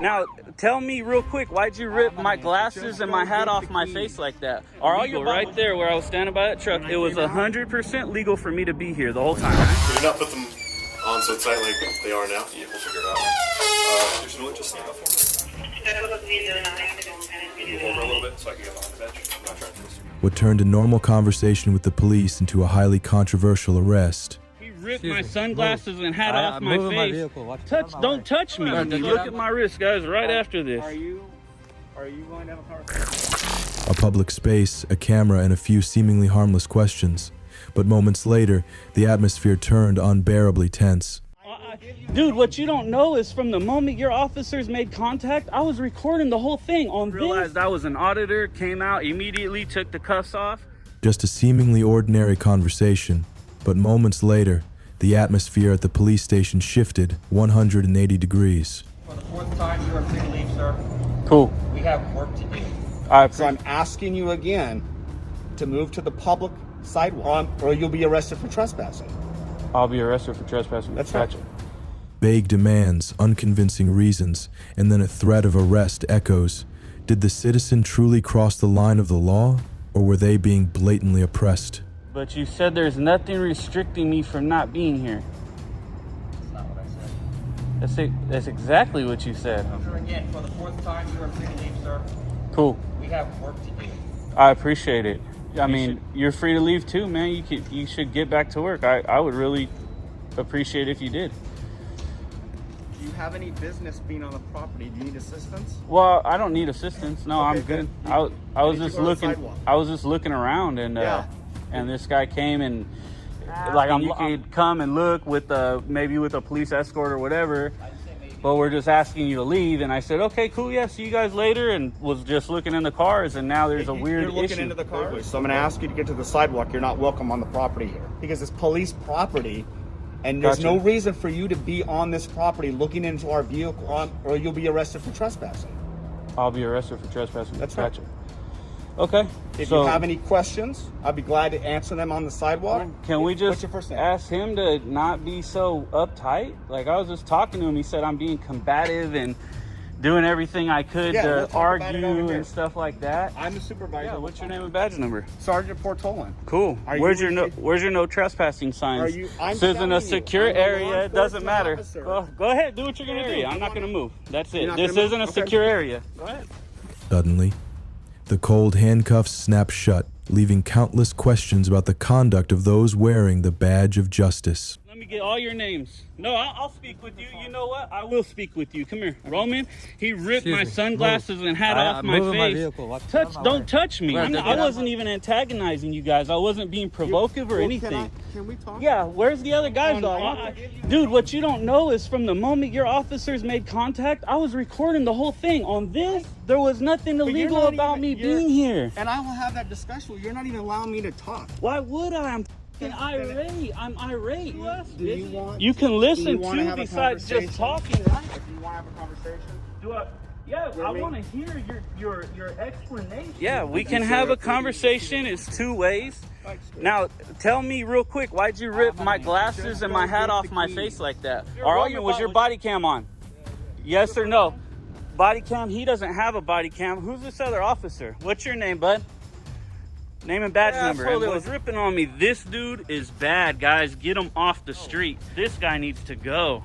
Now, tell me real quick, why'd you rip my glasses and my hat off my face like that? Are all your right there where I was standing by that truck? It was 100% legal for me to be here the whole time. Did you not put them on so tight like they are now? Yeah, we'll figure it out. There's no just stand up for me. Can you hold her a little bit so I can get behind the bench? I'm not trying to twist. What turned a normal conversation with the police into a highly controversial arrest. He ripped my sunglasses and hat off my face. Don't touch me. Look at my wrist, guys, right after this. Are you going to have a conversation? A public space, a camera, and a few seemingly harmless questions. But moments later, the atmosphere turned unbearably tense. Dude, what you don't know is from the moment your officers made contact, I was recording the whole thing on this. Realized I was an auditor, came out immediately, took the cuffs off. Just a seemingly ordinary conversation, but moments later, the atmosphere at the police station shifted 180 degrees. For the fourth time, you are free to leave, sir. Cool. We have work to do. So I'm asking you again to move to the public sidewalk, or you'll be arrested for trespassing. I'll be arrested for trespassing. That's right. Vague demands, unconvincing reasons, and then a threat of arrest echoes. Did the citizen truly cross the line of the law, or were they being blatantly oppressed? But you said there's nothing restricting me from not being here. That's not what I said. That's exactly what you said. Again, for the fourth time, you are free to leave, sir. Cool. We have work to do. I appreciate it. I mean, you're free to leave too, man. You should get back to work. I would really appreciate if you did. Do you have any business being on the property? Do you need assistance? Well, I don't need assistance. No, Okay, I'm good. good. I was Need to just go to the looking. sidewalk. I was just looking around, and and this guy came and like you could come and look with maybe with a police escort or whatever. But we're just asking you to leave, and I said, okay, cool, yeah, see you guys later, and was just looking in the cars, and now there's a weird You're looking issue. into the cars. So I'm going to ask you to get to the sidewalk. You're not welcome on the property here because it's police property, and there's Gotcha. no reason for you to be on this property looking into our vehicle, or you'll be arrested for trespassing. I'll be arrested for trespassing. That's right. Gotcha. Okay. If so you have any questions, I'd be glad to answer them on the sidewalk. can we What's just your first name? ask him to not be so uptight? Like, I was just talking to him. He said I'm being combative and doing everything I could Yeah, to we'll talk about it over argue here. and stuff like that. I'm the supervisor. Yeah, what's your name and badge number? Sergeant Portolan. Cool. Are Where's you your no trespassing signs? Are you- I'm This isn't telling a you, secure I'm a law area. It doesn't enforcement matter. officer. Go ahead. Do what you're gonna do. I'm not gonna move. That's You're it. not This gonna move? isn't a Okay. secure area. Go ahead. Suddenly, the cold handcuffs snapped shut, leaving countless questions about the conduct of those wearing the badge of justice. Let me get all your names. No, I'll speak with you. You know what? I will speak with you. Come here, Roman. He ripped my sunglasses and hat off my face. Don't touch me. I wasn't even antagonizing you guys. I wasn't being provocative or anything. Can we talk? Yeah, where's the other guys though? Dude, what you don't know is from the moment your officers made contact, I was recording the whole thing. On this, there was nothing illegal not about even- me you're- being here. And I will have that discussion. You're not even allowing me to talk. Why would I? I'm f***ing irate. I'm irate. Do you want? You can listen you wanna too have a besides just conversation? talking, right? If you want to have a conversation. Do I? Yeah, I me? want to hear your explanation. Yeah, we can have a conversation. It's two ways. Now, tell me real quick, why'd you rip my glasses and my hat off my face like that? Was your body cam on? Yes or no? Body cam? He doesn't have a body cam. Who's this other officer? What's your name, bud? Name and badge number. And was ripping on me. This dude is bad, guys. Get him off the street. This guy needs to go.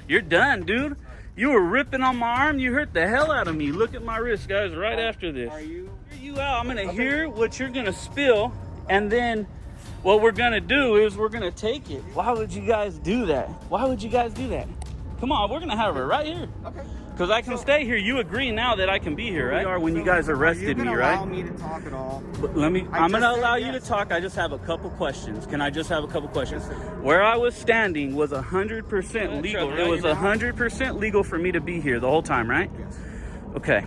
You're done, dude. You were ripping on my arm. You hurt the hell out of me. Look at my wrist, guys, right after this. Hear you out. I'm going to hear what you're going to spill, and then what we're going to do is we're going to take it. Why would you guys do that? Why would you guys do that? Come on, we're going to have it right here. Okay. Because I can stay here. You agree now that I can be here, right? When you guys arrested me, You're right? allow me to talk at all. But I'm going to allow you to talk. I just have a couple questions. Can I just have a couple questions? Where I was standing was 100% legal. It was 100% legal for me to be here the whole time, right? Yes. Okay.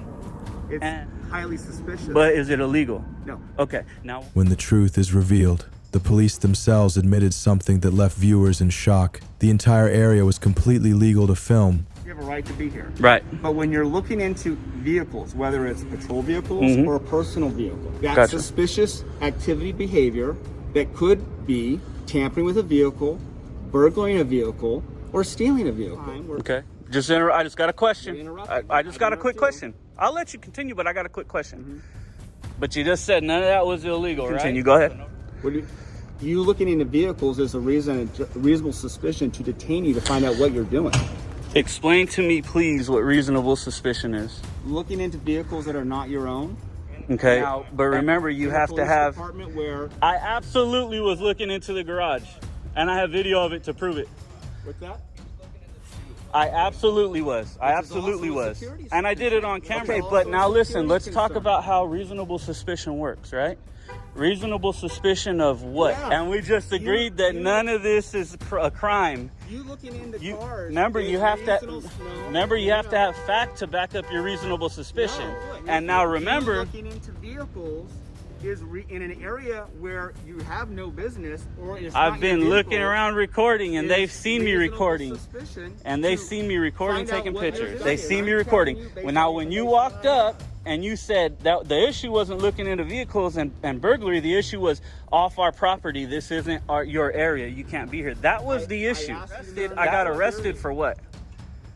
It's highly suspicious. But is it illegal? No. Okay. Now, When the truth is revealed, the police themselves admitted something that left viewers in shock. The entire area was completely legal to film. You have a right to be here. right. But when you're looking into vehicles, whether it's patrol vehicles or a personal vehicle, that's Gotcha. suspicious activity behavior that could be tampering with a vehicle, burglaring a vehicle, or stealing a vehicle. Okay. I just got a question. You interrupted me. I just got a quick question. I'll let you continue, but I got a quick question. But you just said none of that was illegal, right? Continue. Go ahead. You looking into vehicles is a reasonable suspicion to detain you to find out what you're doing. Explain to me, please, what reasonable suspicion is. Looking into vehicles that are not your own. Okay, Now, but remember, you have to have... Where, I absolutely was looking into the garage, and I have video of it to prove it. what's that? I absolutely was. I absolutely was. And I did it on camera. Okay, but now listen, let's talk about how reasonable suspicion works, right? Reasonable suspicion of what? Yeah. And we just agreed that none of this is a crime. You looking into cars. Remember, you have to have fact to back up your reasonable suspicion. And now remember, looking into vehicles is in an area where you have no business, or it's I've been looking around recording, and they've seen me recording, and they've seen me recording, taking pictures. They see me recording. Now, when you walked up and you said that the issue wasn't looking into vehicles and burglary, the issue was off our property. This isn't your area. You can't be here. That was the issue. I got arrested for what?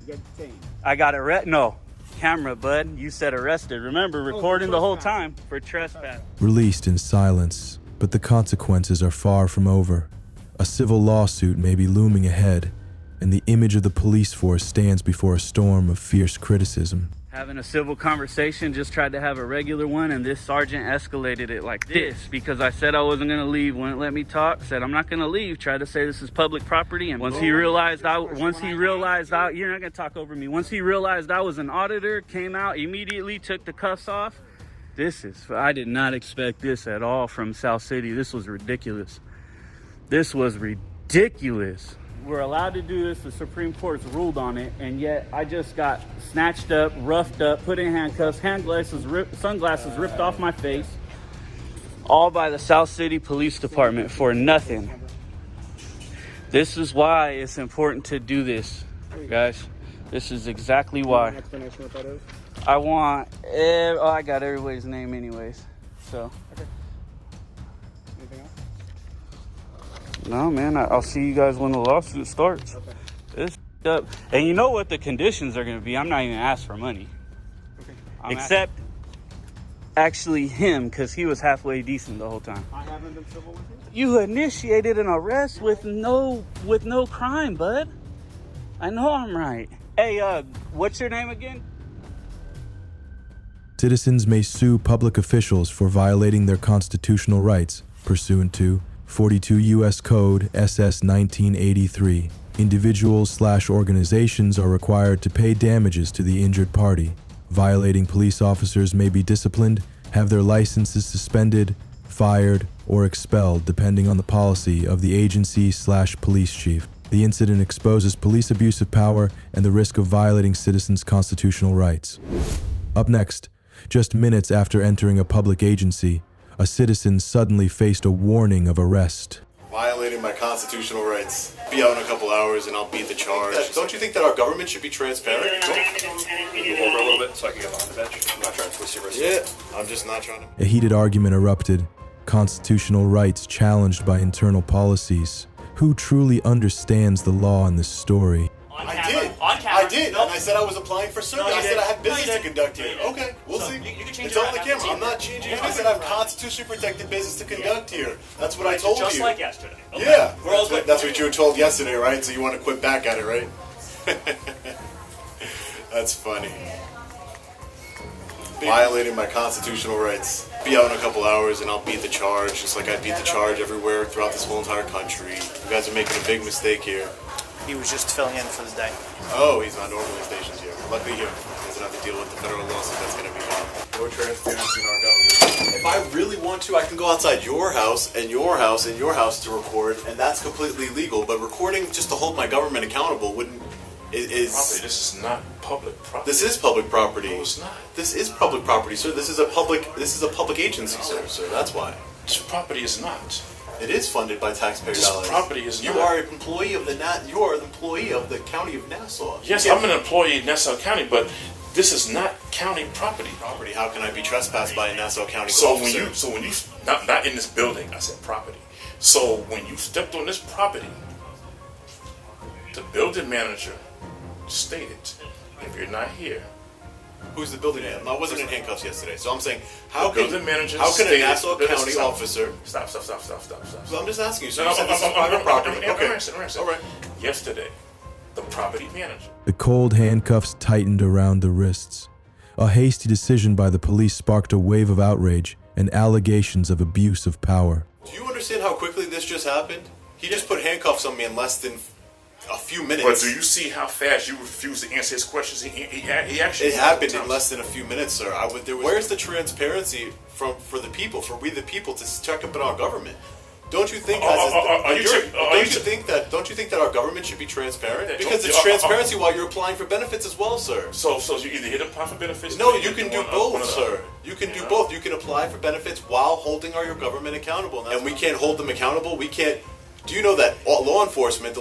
You got detained. I got arrested. No. Camera, bud. You said arrested. Remember, recording the whole time for trespass. Released in silence, but the consequences are far from over. A civil lawsuit may be looming ahead, and the image of the police force stands before a storm of fierce criticism. Having a civil conversation, just tried to have a regular one, and this sergeant escalated it like this because I said I wasn't going to leave, wouldn't let me talk, said I'm not going to leave, tried to say this is public property, and once he realized you're not going to talk over me. Once he realized I was an auditor, came out immediately, took the cuffs off. I did not expect this at all from South City. This was ridiculous. This was ridiculous. We're allowed to do this. The Supreme Court's ruled on it, and yet I just got snatched up, roughed up, put in handcuffs, sunglasses ripped off my face, all by the South City Police Department for nothing. This is why it's important to do this, guys. This is exactly why. Explanation what that is? I want... I got everybody's name anyways, so... Okay. Anything else? No, man, I'll see you guys when the lawsuit starts. Okay. It's up. And you know what the conditions are going to be. I'm not even asked for money. Okay. Except actually him, because he was halfway decent the whole time. I haven't been civil with You initiated an arrest with no crime, bud. I know I'm right. Hey, what's your name again? Citizens may sue public officials for violating their constitutional rights pursuant to 42 U.S. Code SS 1983. Individuals/organizations are required to pay damages to the injured party. Violating police officers may be disciplined, have their licenses suspended, fired, or expelled depending on the policy of the agency/police chief. The incident exposes police abuse of power and the risk of violating citizens' constitutional rights. Up next, just minutes after entering a public agency, a citizen suddenly faced a warning of arrest. Violating my constitutional rights. Be out in a couple hours and I'll beat the charge. Don't you think that our government should be transparent? Move over a little bit so I can get behind the bench. I'm not trying to twist your wrist. Yeah, I'm just not trying to. A heated argument erupted, constitutional rights challenged by internal policies. Who truly understands the law in this story? I did. And I said I was applying for service. I said I had business to conduct here. Okay, we'll see. You can change it on the camera. I'm not changing it. I said I have constitutionally protected business to conduct here. That's what I told you. Just like yesterday. Okay. Yeah. That's what you were told yesterday, right? So you want to quit back at it, right? That's funny. Violating my constitutional rights. Be out in a couple hours and I'll beat the charge, just like I beat the charge everywhere throughout this whole entire country. You guys are making a big mistake here. He was just filling in for the day. Oh, he's not normally stationed here. Luckily here, he doesn't have to deal with the federal lawsuit that's going to be filed. No transparency in our government. If I really want to, I can go outside your house and your house and your house to record, and that's completely legal. But recording just to hold my government accountable wouldn't. This is not public property. This is public property. No, it's not. This is public property, sir. This is a public agency, sir. That's why. This property is not. It is funded by taxpayer dollars. This property is not. You are an employee of You are an employee of the county of Nassau. Yes, I'm an employee of Nassau County, but this is not county property. Property? How can I be trespassed by a Nassau County officer? When you not in this building, I said property. So when you stepped on this property, the building manager stated, if you're not here, Who's the building manager? I wasn't in handcuffs yesterday, so I'm saying, how the can building manager a stated- Nassau Listen, County stop. officer? Stop. So I'm just asking you. So No, you said this is private property. I'm Okay. answering. All right. Yesterday, the property manager. The cold handcuffs tightened around the wrists. A hasty decision by the police sparked a wave of outrage and allegations of abuse of power. Do you understand how quickly this just happened? He just put handcuffs on me in less than a few minutes. But do you see how fast you refuse to answer his questions? He actually. It happened in less than a few minutes, sir. Where's the transparency for the people, for we the people, to check up on our government? Don't you think? Don't you think that our government should be transparent? Because it's transparency while you're applying for benefits as well, sir. So you either hit apply for benefits. No, you can do both, sir. You can do both. You can apply for benefits while holding our government accountable, and we can't hold them accountable. We can't. Do you know that the law enforcement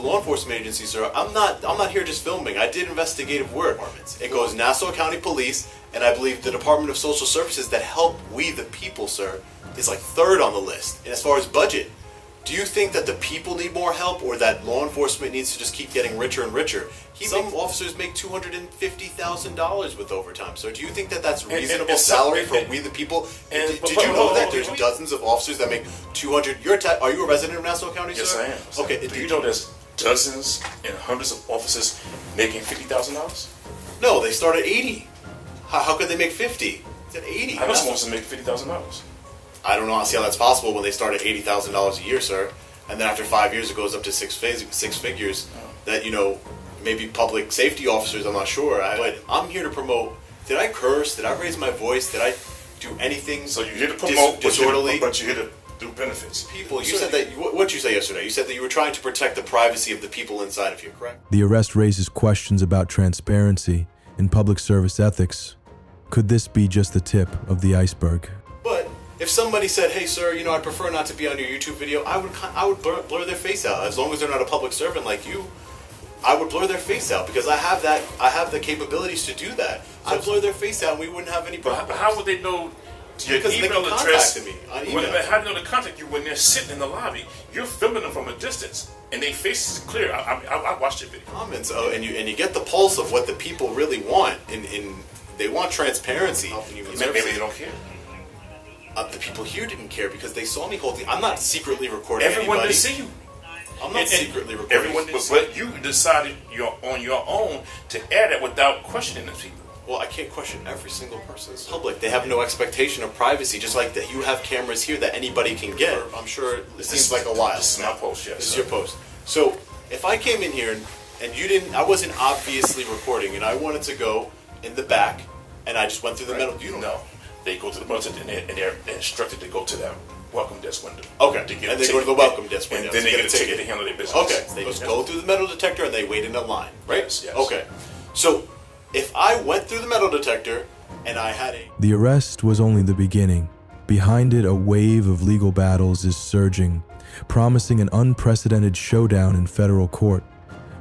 agencies, sir? I'm not here just filming. I did investigative work. It goes Nassau County Police, and I believe the Department of Social Services that help we the people, sir, is like third on the list. And as far as budget, do you think that the people need more help, or that law enforcement needs to just keep getting richer and richer? Some officers make $250,000 with overtime, sir. Do you think that that's reasonable salary for we the people? Did you know that there's dozens of officers that make $200,000? Are you a resident of Nassau County, Yes, sir? I am. Okay. Do you know there's dozens and hundreds of officers making $50,000? No, they start at 80. How could they make 50? It's at 80. I know some officers make $50,000. I don't know see how that's possible when they start at $80,000 a year, sir, and then after 5 years it goes up to six figures. That maybe public safety officers. I'm not sure. But I'm here to promote. Did I curse? Did I raise my voice? Did I do anything? So you're here to promote disorderly? but you're here to do benefits. People, you said that. What did you say yesterday? You said that you were trying to protect the privacy of the people inside of you, correct? The arrest raises questions about transparency and public service ethics. Could this be just the tip of the iceberg? But if somebody said, "Hey, sir, I'd prefer not to be on your YouTube video," I would blur their face out. As long as they're not a public servant like you, I would blur their face out because I have the capabilities to do that. I'd blur their face out and we wouldn't have any problems. But how would they know your Because they email address? contacted me on email. How do they know to contact you when they're sitting in the lobby? You're filming them from a distance, and their faces are clear. I watched your video. Comments, and you get the pulse of what the people really want, and they want transparency. Maybe they don't care. The people here didn't care because they saw me holding. I'm not secretly recording Everyone anybody. did see you. I'm not secretly recording. Everyone, but you decided on your own to add it without questioning the people. Well, I can't question every single person's public. They have no expectation of privacy, just like that you have cameras here that anybody can get. I'm sure it seems like a while. This is my post, yes. This is your post. So if I came in here and you didn't, I wasn't obviously recording, and I wanted to go in the back, and I just went through the middle. You don't know. They go to the budget and they're instructed to go to that welcome desk window. Okay, and they go to the welcome desk window. And then they get a ticket to handle their business. Okay, they just go through the metal detector and they wait in a line, right? Yes. Okay, so if I went through the metal detector and I had a... The arrest was only the beginning. Behind it, a wave of legal battles is surging, promising an unprecedented showdown in federal court.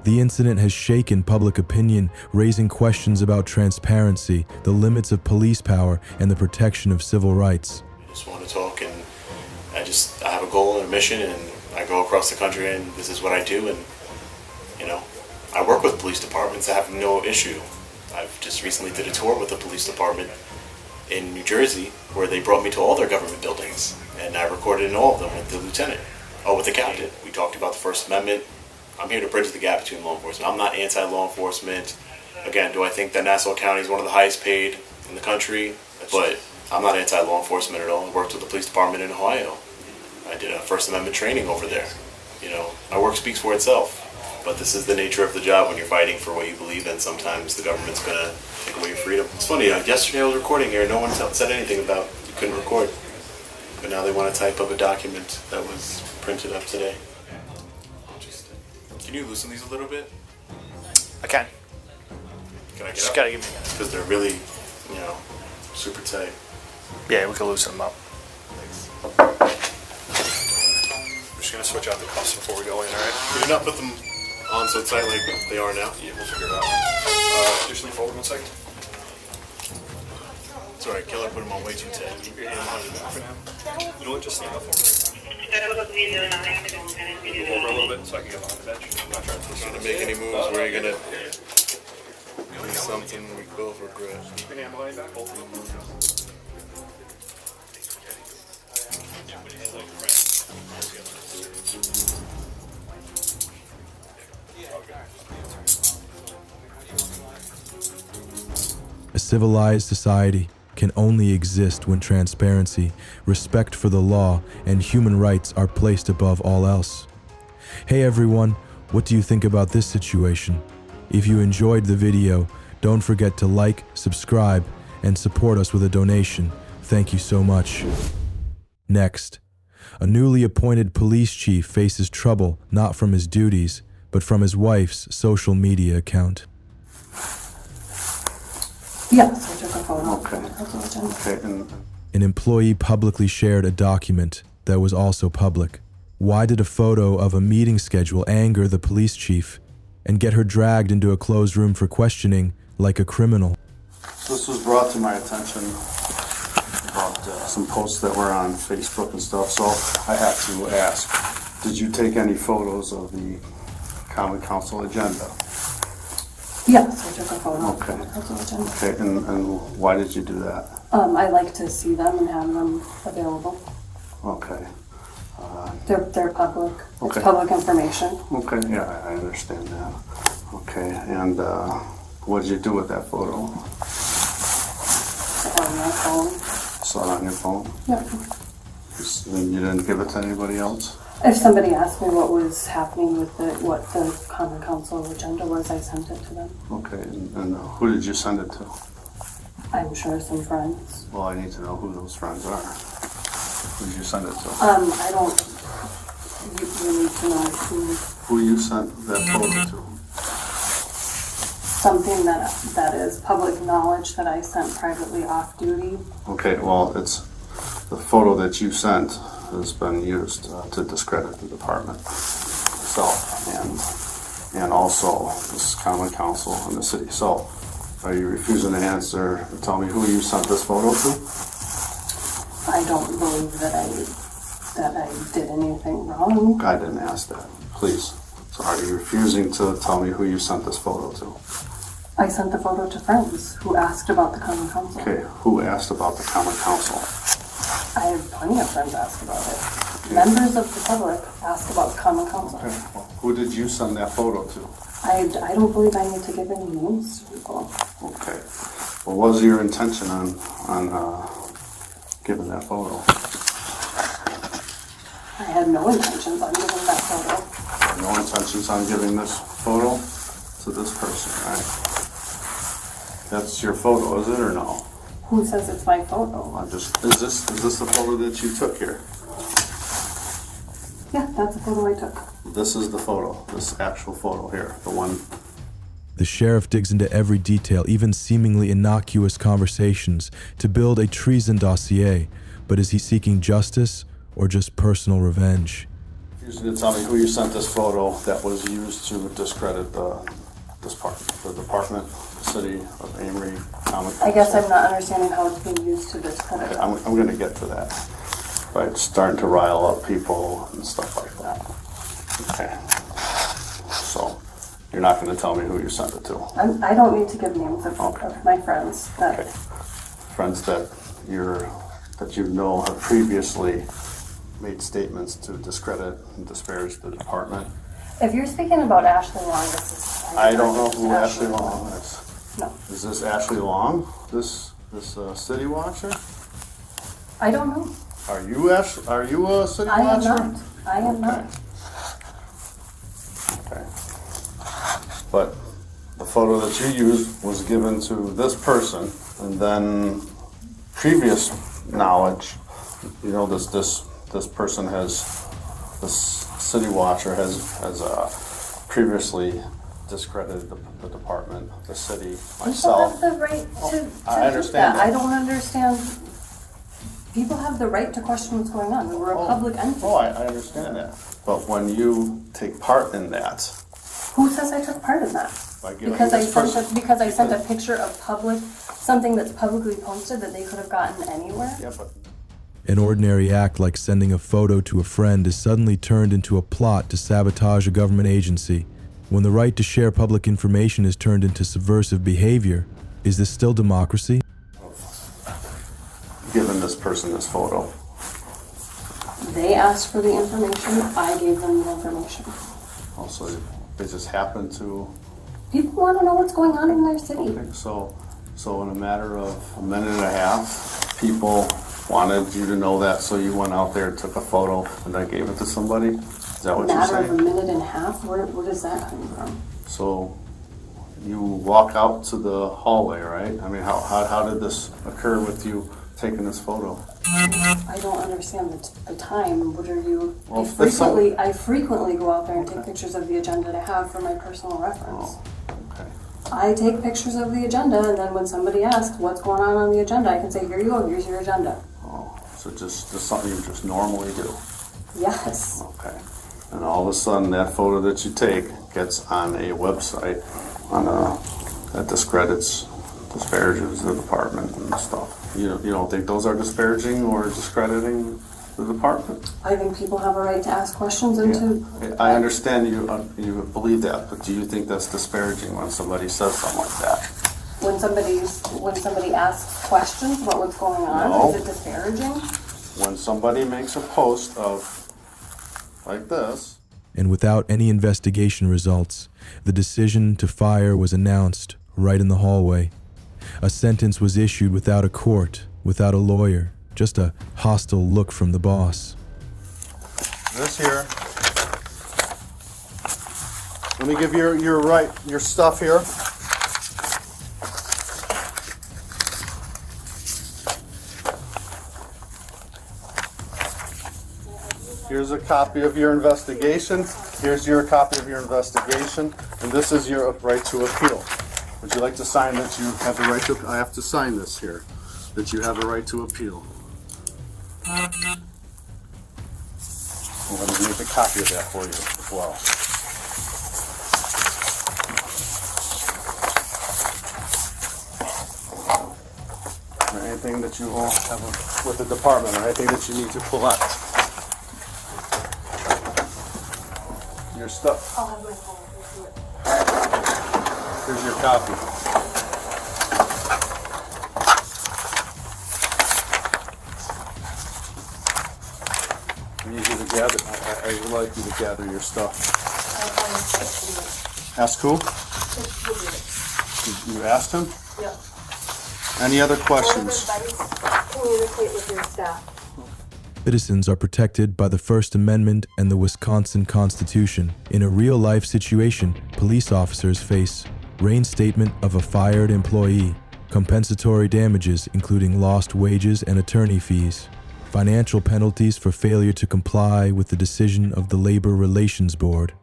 The incident has shaken public opinion, raising questions about transparency, the limits of police power, and the protection of civil rights. I just want to talk, and I have a goal and a mission, and I go across the country, and this is what I do, and I work with police departments. I have no issue. I've just recently did a tour with the police department in New Jersey, where they brought me to all their government buildings, and I recorded in all of them with the lieutenant, with the captain. We talked about the First Amendment. I'm here to bridge the gap between law enforcement. I'm not anti-law enforcement. Again, do I think that Nassau County is one of the highest paid in the country? But I'm not anti-law enforcement at all. I worked with the police department in Ohio. I did a First Amendment training over there. My work speaks for itself. But this is the nature of the job when you're fighting for what you believe in. Sometimes the government's going to take away your freedom. It's funny, yesterday I was recording here. No one said anything about you couldn't record. But now they want to type up a document that was printed up today. Can you loosen these a little bit? I can. Can I get Just up? gotta give me a minute. Because they're really, super tight. Yeah, we can loosen them up. Thanks. We're just gonna switch out the cuffs before we go in, alright? Can you not put them on so tight like they are now? Yeah, we'll figure it out. Just lean forward 1 second. It's alright, Keller put them on way too tight. Keep your hand behind your back for now. You know what, just stand up for me. Move over a little bit so I can get behind the bench. I'm not trying to twist Gonna make any moves where you're gonna... something we both regret. A civilized society can only exist when transparency, respect for the law, and human rights are placed above all else. Hey everyone, what do you think about this situation? If you enjoyed the video, don't forget to like, subscribe, and support us with a donation. Thank you so much. Next, a newly appointed police chief faces trouble not from his duties, but from his wife's social media account. Yes, I took a photo. Okay, and An employee publicly shared a document that was also public. Why did a photo of a meeting schedule anger the police chief and get her dragged into a closed room for questioning like a criminal? this was brought to my attention about some posts that were on Facebook and stuff, so I have to ask, did you take any photos of the Common Council agenda? Yes, I took a photo. Okay. Okay, and why did you do that? I like to see them and have them available. Okay. They're public. Okay. It's public information. Okay, yeah, I understand that. Okay, and what did you do with that photo? On my phone. Saw it on your phone? Yep. Then you didn't give it to anybody else? If somebody asked me what was happening with what the Common Council agenda was, I sent it to them. Okay, and who did you send it to? I'm sure some friends. Well, I need to know who those friends are. Who did you send it to? I don't. You need to know Who you sent that photo to? something that is public knowledge that I sent privately off duty. Okay, well, it's the photo that you sent has been used to discredit the department itself and also this Common Council and the city. So, are you refusing to answer and tell me who you sent this photo to? I don't believe that I did anything wrong. I didn't ask that. Please. So, are you refusing to tell me who you sent this photo to? I sent the photo to friends who asked about the Common Council. Okay, who asked about the Common Council? I have plenty of friends ask about it. Members of the public ask about Common Council. Okay, well, who did you send that photo to? I don't believe I need to give any names to people. Okay. What was your intention on giving that photo? I had no intentions on giving that photo. No intentions on giving this photo to this person, right? That's your photo, is it, or no? Who says it's my photo? Is this the photo that you took here? Yeah, that's a photo I took. This is the photo, this actual photo here, the one. The sheriff digs into every detail, even seemingly innocuous conversations, to build a treason dossier. But is he seeking justice or just personal revenge? Refusing to tell me who you sent this photo that was used to discredit the department, the city of Amory, Common Council. I guess I'm not understanding how it's being used to discredit it. I'm going to get to that. By starting to rile up people and stuff like that. Okay. So, you're not going to tell me who you sent it to? I don't need to give names of my friends. Okay. Friends that you know have previously made statements to discredit and disparage the department. If you're speaking about Ashley Long, I don't know who Ashley Long is. No. Is this Ashley Long? This city watcher? I don't know. Are you a city I am watcher? not. I am not. Okay. But the photo that you used was given to this person, and then previous knowledge, you know, this person this city watcher has previously discredited the department, the city, myself. People have the right to I understand do that. I don't understand. People have the right to question what's going on. We're a public entity. Oh, I understand that. But when you take part in that, Who says I took part in that? by giving Because I this sent a picture of something that's publicly posted that they could have gotten anywhere. Yeah, but An ordinary act like sending a photo to a friend is suddenly turned into a plot to sabotage a government agency. When the right to share public information is turned into subversive behavior, is this still democracy? Giving this person this photo. They asked for the information, I gave them the information. Also, they just happen to. People want to know what's going on in their city. So in a matter of a minute and a half, people wanted you to know that, so you went out there, took a photo, and then gave it to somebody? Is that what you're Matter saying? of a minute and a half? Where does that come from? So you walk out to the hallway, right? I mean, how did this occur with you taking this photo? I don't understand the time. What are you? Well, I frequently go out there and take pictures of the agenda to have for my personal reference. Okay. I take pictures of the agenda, and then when somebody asks what's going on the agenda, I can say, here you go, here's your agenda. Oh, so just something you just normally do? Yes. Okay. And all of a sudden, that photo that you take gets on a website that disparages the department and stuff. You don't think those are disparaging or discrediting the department? I think people have a right to ask questions and to. I understand you believe that, but do you think that's disparaging when somebody says something like that? When somebody asks questions about what's going on, No. is it disparaging? When somebody makes a post of like this. And without any investigation results, the decision to fire was announced right in the hallway. A sentence was issued without a court, without a lawyer, just a hostile look from the boss. This here. Let me give your stuff here. Here's a copy of your investigation. Here's your copy of your investigation. And this is your right to appeal. Would you like to sign that you have the right to, I have to sign this here, that you have a right to appeal. I'm going to make a copy of that for you as well. Or anything that you all have with the department, or anything that you need to collect. Your stuff. I'll have my phone. Here's your copy. I need you to gather. I would like you to gather your stuff. Ask who? You asked him? Yep. Any other questions? Communicate with your staff. Citizens are protected by the First Amendment and the Wisconsin Constitution. In a real-life situation, police officers face reinstatement of a fired employee, compensatory damages including lost wages and attorney fees, financial penalties for failure to comply with the decision of the Labor Relations Board.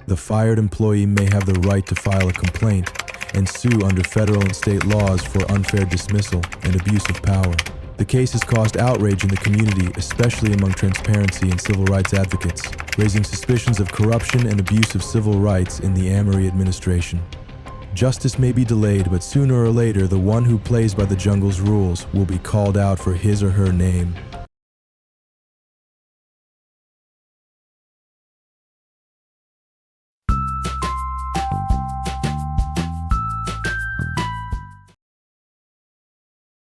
The fired employee may have the right to file a complaint and sue under federal and state laws for unfair dismissal and abuse of power. The case has caused outrage in the community, especially among transparency and civil rights advocates, raising suspicions of corruption and abuse of civil rights in the Amory administration. Justice may be delayed, but sooner or later, the one who plays by the jungle's rules will be called out for his or her name.